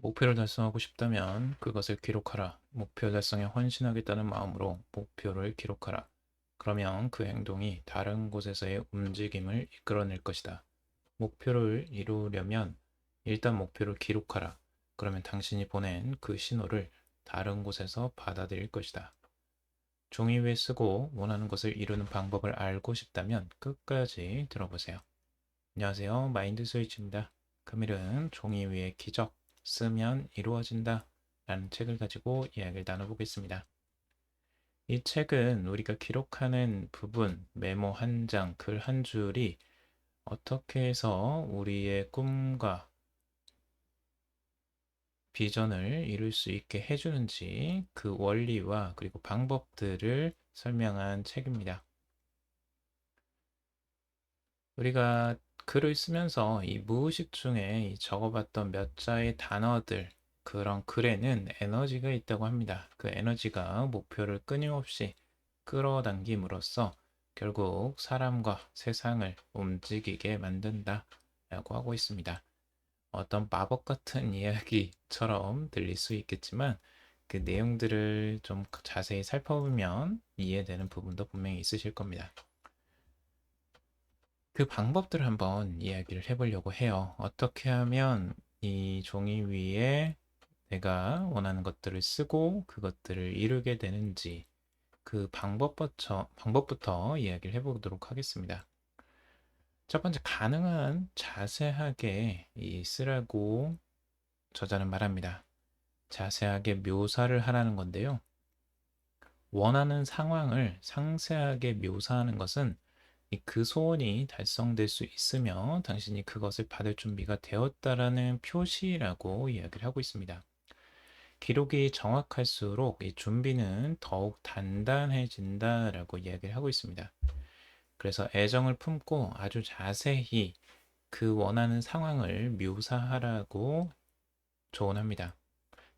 목표를 달성하고 싶다면 그것을 기록하라. 목표 달성에 헌신하겠다는 마음으로 목표를 기록하라. 그러면 그 행동이 다른 곳에서의 움직임을 이끌어낼 것이다. 목표를 이루려면 일단 목표를 기록하라. 그러면 당신이 보낸 그 신호를 다른 곳에서 받아들일 것이다. 종이 위에 쓰고 원하는 것을 이루는 방법을 알고 싶다면 끝까지 들어보세요. 안녕하세요. 마인드 스위치입니다. 금일은 종이 위에 기적, 쓰면 이루어진다 라는 책을 가지고 이야기를 나눠보겠습니다. 이 책은 우리가 기록하는 부분, 메모 한 장, 글 한 줄이 어떻게 해서 우리의 꿈과 비전을 이룰 수 있게 해주는지 그 원리와 그리고 방법들을 설명한 책입니다. 우리가 글을 쓰면서 이 무의식 중에 적어봤던 몇 자의 단어들, 그런 글에는 에너지가 있다고 합니다. 그 에너지가 목표를 끊임없이 끌어당김으로써 결국 사람과 세상을 움직이게 만든다 라고 하고 있습니다. 어떤 마법 같은 이야기처럼 들릴 수 있겠지만 그 내용들을 좀 자세히 살펴보면 이해되는 부분도 분명히 있으실 겁니다. 그 방법들을 한번 이야기를 해보려고 해요. 어떻게 하면 이 종이 위에 내가 원하는 것들을 쓰고 그것들을 이루게 되는지 그 방법부터 이야기를 해보도록 하겠습니다. 첫 번째, 가능한 자세하게 쓰라고 저자는 말합니다. 자세하게 묘사를 하라는 건데요. 원하는 상황을 상세하게 묘사하는 것은 그 소원이 달성될 수 있으며 당신이 그것을 받을 준비가 되었다라는 표시라고 이야기를 하고 있습니다. 기록이 정확할수록 이 준비는 더욱 단단해진다라고 이야기를 하고 있습니다. 그래서 애정을 품고 아주 자세히 그 원하는 상황을 묘사하라고 조언합니다.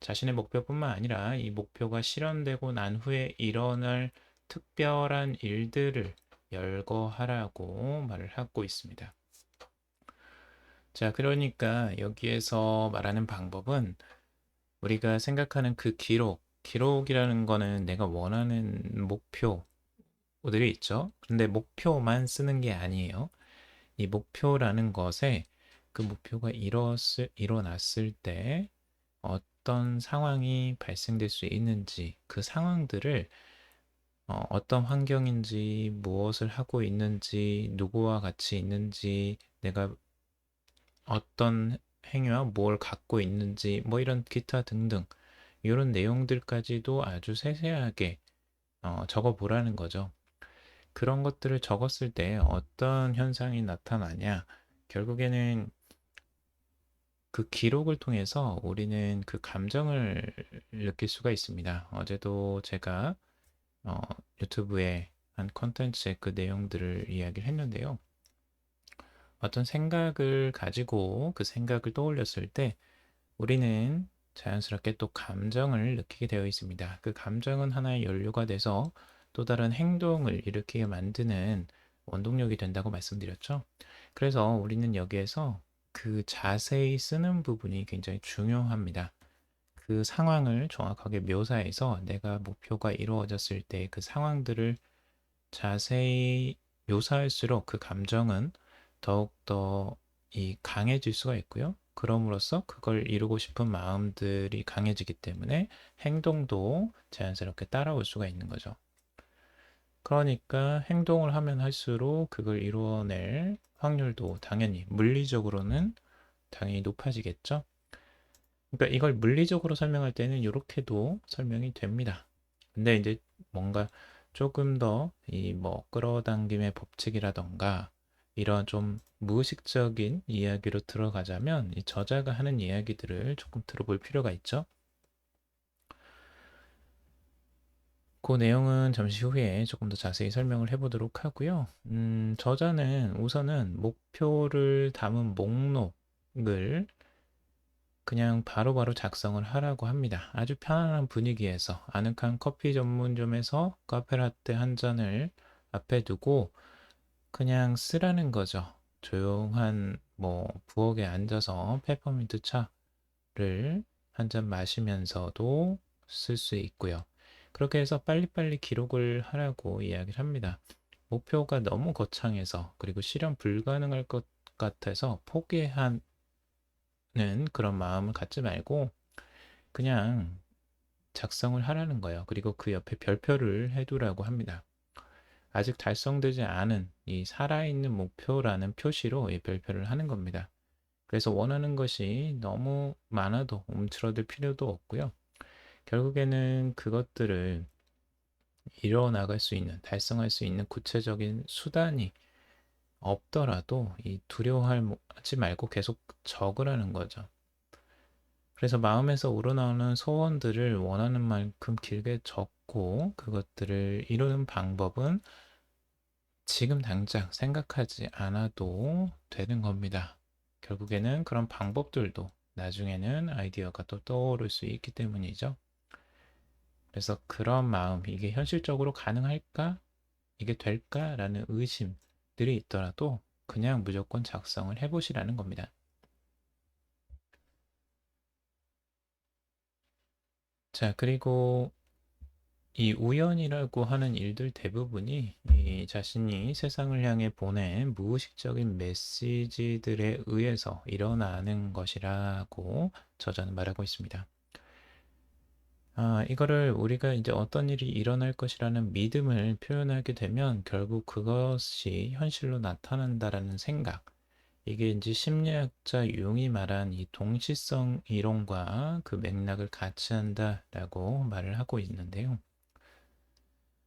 자신의 목표뿐만 아니라 이 목표가 실현되고 난 후에 일어날 특별한 일들을 열거하라고 말을 하고 있습니다. 자, 그러니까 여기에서 말하는 방법은 우리가 생각하는 그 기록이라는 거는 내가 원하는 목표들이 있죠. 근데 목표만 쓰는 게 아니에요. 이 목표라는 것에 그 목표가 일어났을 때 어떤 상황이 발생될 수 있는지 그 상황들을 어떤 환경인지 무엇을 하고 있는지 누구와 같이 있는지 내가 어떤 행위와 뭘 갖고 있는지 뭐 이런 기타 등등 이런 내용들까지도 아주 세세하게 적어 보라는 거죠. 그런 것들을 적었을 때 어떤 현상이 나타나냐? 결국에는 그 기록을 통해서 우리는 그 감정을 느낄 수가 있습니다. 어제도 제가 어, 유튜브에 한 컨텐츠의 그 내용들을 이야기를 했는데요. 어떤 생각을 가지고 그 생각을 떠올렸을 때 우리는 자연스럽게 또 감정을 느끼게 되어 있습니다. 그 감정은 하나의 연료가 돼서 또 다른 행동을 일으키게 만드는 원동력이 된다고 말씀드렸죠. 그래서 우리는 여기에서 그 자세히 쓰는 부분이 굉장히 중요합니다. 그 상황을 정확하게 묘사해서 내가 목표가 이루어졌을 때 그 상황들을 자세히 묘사할수록 그 감정은 더욱더 강해질 수가 있고요. 그럼으로써 그걸 이루고 싶은 마음들이 강해지기 때문에 행동도 자연스럽게 따라올 수가 있는 거죠. 그러니까 행동을 하면 할수록 그걸 이루어낼 확률도 당연히 물리적으로는 당연히 높아지겠죠. 그러니까 이걸 물리적으로 설명할 때는 이렇게도 설명이 됩니다. 근데 이제 뭔가 조금 더 이 뭐 끌어당김의 법칙이라던가 이런 좀 무의식적인 이야기로 들어가자면 이 저자가 하는 이야기들을 조금 들어볼 필요가 있죠. 그 내용은 잠시 후에 조금 더 자세히 설명을 해보도록 하고요. 저자는 우선은 목표를 담은 목록을 그냥 바로바로 작성을 하라고 합니다. 아주 편안한 분위기에서 아늑한 커피 전문점에서 카페라떼 한 잔을 앞에 두고 그냥 쓰라는 거죠. 조용한 뭐 부엌에 앉아서 페퍼민트 차를 한 잔 마시면서도 쓸 수 있고요. 그렇게 해서 빨리빨리 기록을 하라고 이야기를 합니다. 목표가 너무 거창해서 그리고 실현 불가능할 것 같아서 포기하는 그런 마음을 갖지 말고 그냥 작성을 하라는 거예요. 그리고 그 옆에 별표를 해두라고 합니다. 아직 달성되지 않은 이 살아있는 목표라는 표시로 이 별표를 하는 겁니다. 그래서 원하는 것이 너무 많아도 움츠러들 필요도 없고요. 결국에는 그것들을 이뤄나갈 수 있는, 달성할 수 있는 구체적인 수단이 없더라도 이 두려워하지 말고 계속 적으라는 거죠. 그래서 마음에서 우러나오는 소원들을 원하는 만큼 길게 적고 그것들을 이루는 방법은 지금 당장 생각하지 않아도 되는 겁니다. 결국에는 그런 방법들도 나중에는 아이디어가 또 떠오를 수 있기 때문이죠. 그래서 그런 마음, 이게 현실적으로 가능할까? 이게 될까? 라는 의심들이 있더라도 그냥 무조건 작성을 해보시라는 겁니다. 자, 그리고 이 우연이라고 하는 일들 대부분이 이 자신이 세상을 향해 보낸 무의식적인 메시지들에 의해서 일어나는 것이라고 저자는 말하고 있습니다. 이거를 우리가 이제 어떤 일이 일어날 것이라는 믿음을 표현하게 되면 결국 그것이 현실로 나타난다라는 생각. 이게 이제 심리학자 융이 말한 이 동시성 이론과 그 맥락을 같이 한다라고 말을 하고 있는데요.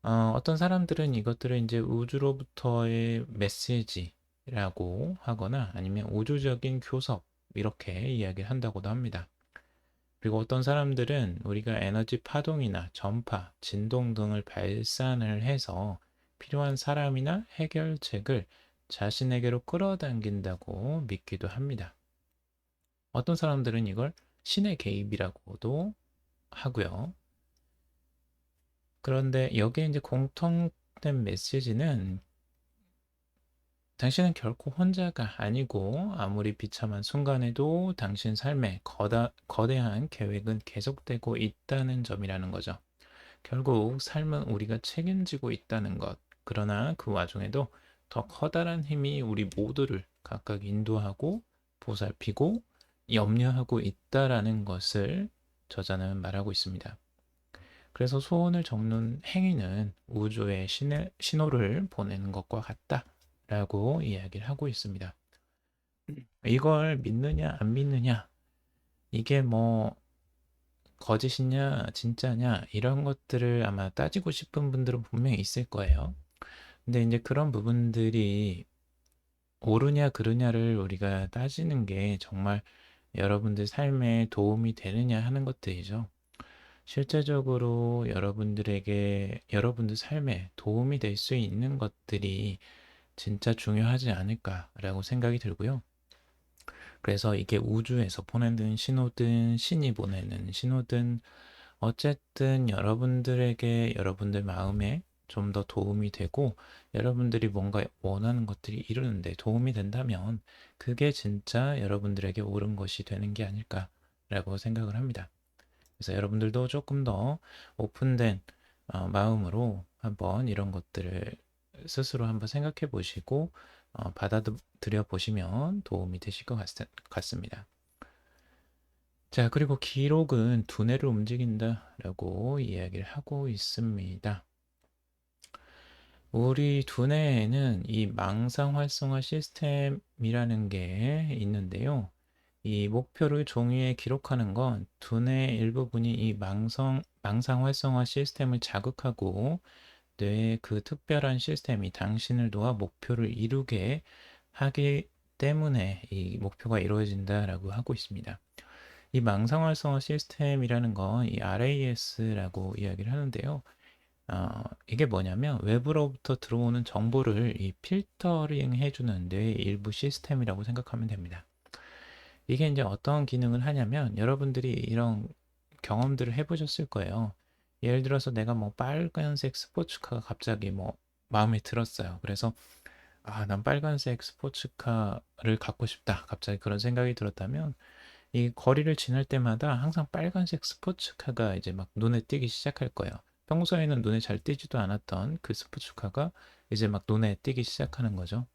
어떤 사람들은 이것들을 이제 우주로부터의 메시지라고 하거나 아니면 우주적인 교섭 이렇게 이야기를 한다고도 합니다. 그리고 어떤 사람들은 우리가 에너지 파동이나 전파, 진동 등을 발산을 해서 필요한 사람이나 해결책을 자신에게로 끌어당긴다고 믿기도 합니다. 어떤 사람들은 이걸 신의 개입이라고도 하고요. 그런데 여기에 이제 공통된 메시지는 당신은 결코 혼자가 아니고 아무리 비참한 순간에도 당신 삶에 거대한 계획은 계속되고 있다는 점이라는 거죠. 결국 삶은 우리가 책임지고 있다는 것. 그러나 그 와중에도 더 커다란 힘이 우리 모두를 각각 인도하고 보살피고 염려하고 있다라는 것을 저자는 말하고 있습니다. 그래서 소원을 적는 행위는 우주에 신호를 보내는 것과 같다라고 이야기를 하고 있습니다. 이걸 믿느냐 안 믿느냐 이게 뭐 거짓이냐 진짜냐 이런 것들을 아마 따지고 싶은 분들은 분명히 있을 거예요. 근데 이제 그런 부분들이 옳으냐 그르냐를 우리가 따지는 게 정말 여러분들 삶에 도움이 되느냐 하는 것들이죠. 실제적으로 여러분들 삶에 도움이 될 수 있는 것들이 진짜 중요하지 않을까라고 생각이 들고요. 그래서 이게 우주에서 보내는 신호든 신이 보내는 신호든 어쨌든 여러분들에게 여러분들 마음에 좀 더 도움이 되고 여러분들이 뭔가 원하는 것들이 이루는데 도움이 된다면 그게 진짜 여러분들에게 옳은 것이 되는 게 아닐까라고 생각을 합니다. 그래서 여러분들도 조금 더 오픈된 마음으로 한번 이런 것들을 스스로 한번 생각해 보시고 받아들여 보시면 도움이 되실 것 같습니다. 자, 그리고 기록은 두뇌를 움직인다라고 이야기를 하고 있습니다. 우리 두뇌에는 이 망상 활성화 시스템이라는 게 있는데요. 이 목표를 종이에 기록하는 건 두뇌의 일부분이 이 망상 활성화 시스템을 자극하고 뇌의 그 특별한 시스템이 당신을 도와 목표를 이루게 하기 때문에 이 목표가 이루어진다라고 하고 있습니다. 이 망상 활성화 시스템이라는 건 이 RAS라고 이야기를 하는데요. 이게 뭐냐면 외부로부터 들어오는 정보를 이 필터링 해주는 뇌의 일부 시스템이라고 생각하면 됩니다. 이게 이제 어떤 기능을 하냐면 여러분들이 이런 경험들을 해보셨을 거예요. 예를 들어서 내가 뭐 빨간색 스포츠카가 갑자기 뭐 마음에 들었어요. 그래서 난 빨간색 스포츠카를 갖고 싶다. 갑자기 그런 생각이 들었다면 이 거리를 지날 때마다 항상 빨간색 스포츠카가 이제 막 눈에 띄기 시작할 거예요. 평소에는 눈에 잘 띄지도 않았던 그 스포츠카가 이제 막 눈에 띄기 시작하는 거죠.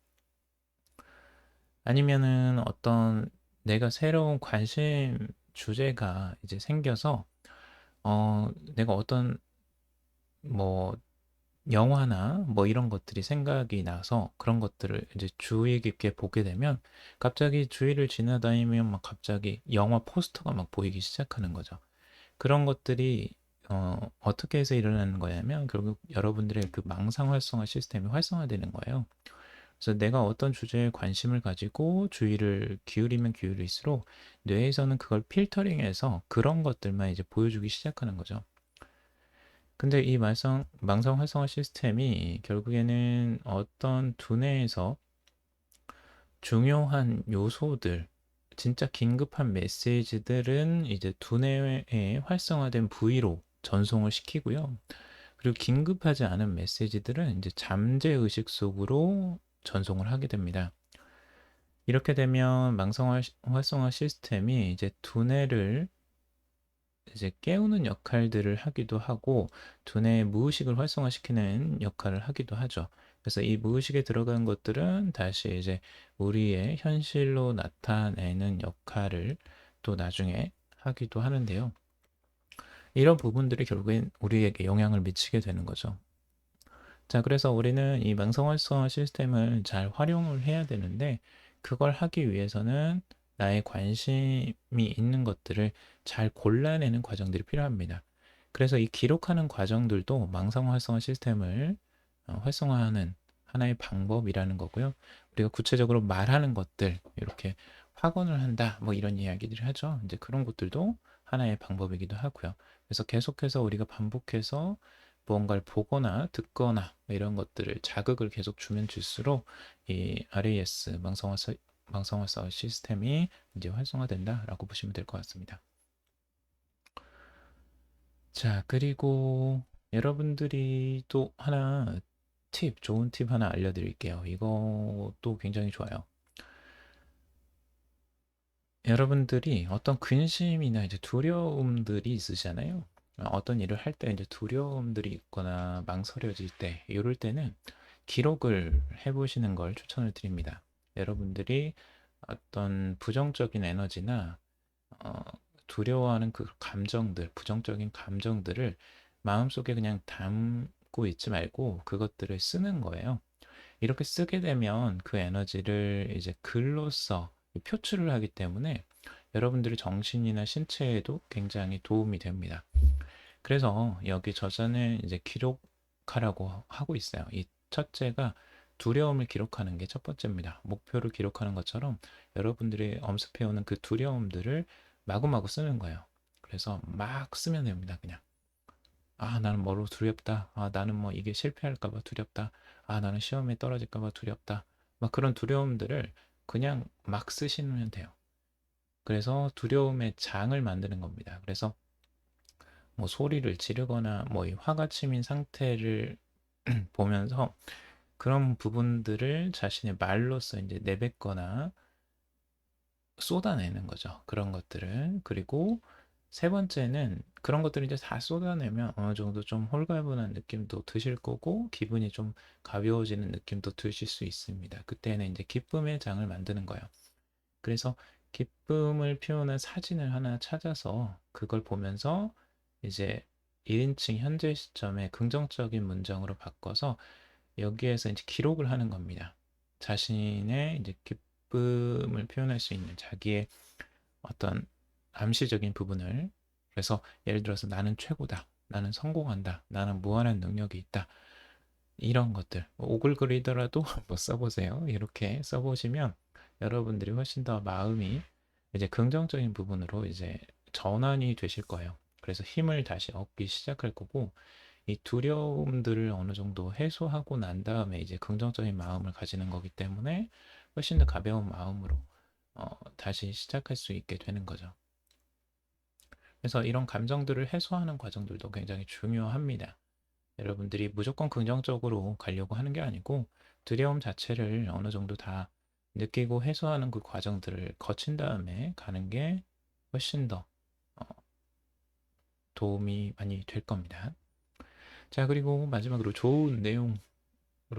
아니면은 어떤 내가 새로운 관심 주제가 이제 생겨서 내가 어떤 뭐 영화나 뭐 이런 것들이 생각이 나서 그런 것들을 이제 주의 깊게 보게 되면 갑자기 주위를 지나다니면 막 갑자기 영화 포스터가 막 보이기 시작하는 거죠. 그런 것들이 어떻게 해서 일어나는 거냐면 결국 여러분들의 그 망상 활성화 시스템이 활성화되는 거예요. 그래서 내가 어떤 주제에 관심을 가지고 주의를 기울이면 기울일수록 뇌에서는 그걸 필터링해서 그런 것들만 이제 보여주기 시작하는 거죠. 근데 이 망상 활성화 시스템이 결국에는 어떤 두뇌에서 중요한 요소들, 진짜 긴급한 메시지들은 이제 두뇌에 활성화된 부위로 전송을 시키고요. 그리고 긴급하지 않은 메시지들은 이제 잠재의식 속으로 전송을 하게 됩니다. 이렇게 되면 활성화 시스템이 이제 두뇌를 이제 깨우는 역할들을 하기도 하고 두뇌의 무의식을 활성화시키는 역할을 하기도 하죠. 그래서 이 무의식에 들어간 것들은 다시 이제 우리의 현실로 나타내는 역할을 또 나중에 하기도 하는데요. 이런 부분들이 결국엔 우리에게 영향을 미치게 되는 거죠. 자, 그래서 우리는 이 망성 활성화 시스템을 잘 활용을 해야 되는데, 그걸 하기 위해서는 나의 관심이 있는 것들을 잘 골라내는 과정들이 필요합니다. 그래서 이 기록하는 과정들도 망성 활성화 시스템을 활성화하는 하나의 방법이라는 거고요. 우리가 구체적으로 말하는 것들, 이렇게 확언을 한다, 뭐 이런 이야기들을 하죠. 이제 그런 것들도 하나의 방법이기도 하고요. 그래서 계속해서 우리가 반복해서 무언가를 보거나 듣거나 이런 것들을 자극을 계속 주면 줄수록 이 RAS 망성화사 시스템이 이제 활성화된다라고 보시면 될 것 같습니다. 자, 그리고 여러분들이 또 하나 좋은 팁 하나 알려드릴게요. 이것도 굉장히 좋아요. 여러분들이 어떤 근심이나 이제 두려움들이 있으시잖아요. 어떤 일을 할 때 이제 두려움들이 있거나 망설여질 때, 이럴 때는 기록을 해보시는 걸 추천을 드립니다. 여러분들이 어떤 부정적인 에너지나 어, 두려워하는 그 감정들, 부정적인 감정들을 마음속에 그냥 담고 있지 말고 그것들을 쓰는 거예요. 이렇게 쓰게 되면 그 에너지를 이제 글로써 표출을 하기 때문에 여러분들의 정신이나 신체에도 굉장히 도움이 됩니다. 그래서 여기 저자는 이제 기록하라고 하고 있어요. 이 첫째가 두려움을 기록하는 게 첫 번째입니다. 목표를 기록하는 것처럼 여러분들이 엄습해오는 그 두려움들을 마구마구 쓰는 거예요. 그래서 막 쓰면 됩니다. 그냥. 아, 나는 뭐로 두렵다. 아, 나는 뭐 이게 실패할까봐 두렵다. 아, 나는 시험에 떨어질까봐 두렵다. 막 그런 두려움들을 그냥 막 쓰시면 돼요. 그래서 두려움의 장을 만드는 겁니다. 그래서 뭐 소리를 지르거나 뭐 이 화가 치민 상태를 보면서 그런 부분들을 자신의 말로써 이제 내뱉거나 쏟아내는 거죠. 그런 것들을. 그리고 세 번째는 그런 것들을 이제 다 쏟아내면 어느 정도 좀 홀가분한 느낌도 드실 거고 기분이 좀 가벼워지는 느낌도 드실 수 있습니다. 그때는 이제 기쁨의 장을 만드는 거예요. 그래서 기쁨을 표현한 사진을 하나 찾아서 그걸 보면서 이제 1인칭 현재 시점에 긍정적인 문장으로 바꿔서 여기에서 이제 기록을 하는 겁니다. 자신의 이제 기쁨을 표현할 수 있는 자기의 어떤 암시적인 부분을 그래서 예를 들어서 나는 최고다. 나는 성공한다. 나는 무한한 능력이 있다. 이런 것들 오글거리더라도 한번 써보세요. 이렇게 써보시면 여러분들이 훨씬 더 마음이 이제 긍정적인 부분으로 이제 전환이 되실 거예요. 그래서 힘을 다시 얻기 시작할 거고 이 두려움들을 어느 정도 해소하고 난 다음에 이제 긍정적인 마음을 가지는 거기 때문에 훨씬 더 가벼운 마음으로 다시 시작할 수 있게 되는 거죠. 그래서 이런 감정들을 해소하는 과정들도 굉장히 중요합니다. 여러분들이 무조건 긍정적으로 가려고 하는 게 아니고 두려움 자체를 어느 정도 다 느끼고 해소하는 그 과정들을 거친 다음에 가는 게 훨씬 더 어, 도움이 많이 될 겁니다. 자, 그리고 마지막으로 좋은 내용으로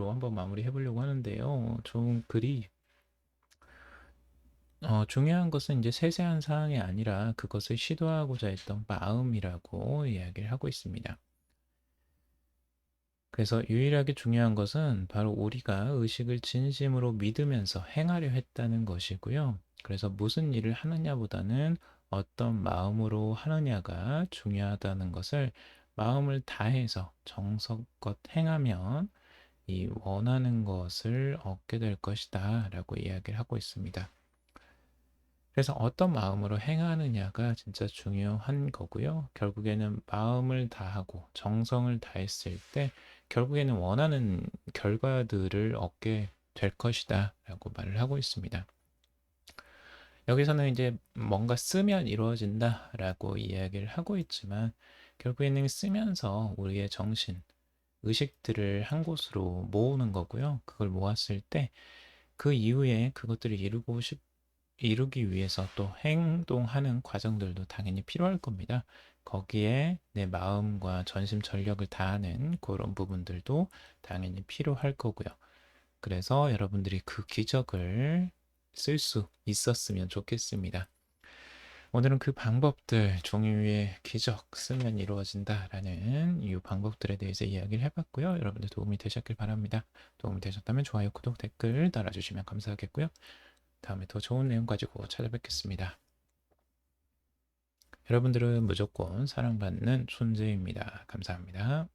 한번 마무리해 보려고 하는데요. 좋은 글이 중요한 것은 이제 세세한 사항이 아니라 그것을 시도하고자 했던 마음이라고 이야기를 하고 있습니다. 그래서 유일하게 중요한 것은 바로 우리가 의식을 진심으로 믿으면서 행하려 했다는 것이고요. 그래서 무슨 일을 하느냐보다는 어떤 마음으로 하느냐가 중요하다는 것을 마음을 다해서 정성껏 행하면 이 원하는 것을 얻게 될 것이다 라고 이야기를 하고 있습니다. 그래서 어떤 마음으로 행하느냐가 진짜 중요한 거고요. 결국에는 마음을 다하고 정성을 다했을 때 결국에는 원하는 결과들을 얻게 될 것이다 라고 말을 하고 있습니다. 여기서는 이제 뭔가 쓰면 이루어진다 라고 이야기를 하고 있지만 결국에는 쓰면서 우리의 정신, 의식들을 한 곳으로 모으는 거고요. 그걸 모았을 때 그 이후에 그것들을 이루기 위해서 또 행동하는 과정들도 당연히 필요할 겁니다. 거기에 내 마음과 전심 전력을 다하는 그런 부분들도 당연히 필요할 거고요. 그래서 여러분들이 그 기적을 쓸 수 있었으면 좋겠습니다. 오늘은 그 방법들, 종이 위에 기적 쓰면 이루어진다라는 이 방법들에 대해서 이야기를 해봤고요. 여러분들 도움이 되셨길 바랍니다. 도움이 되셨다면 좋아요, 구독, 댓글 달아주시면 감사하겠고요. 다음에 더 좋은 내용 가지고 찾아뵙겠습니다. 여러분들은 무조건 사랑받는 존재입니다. 감사합니다.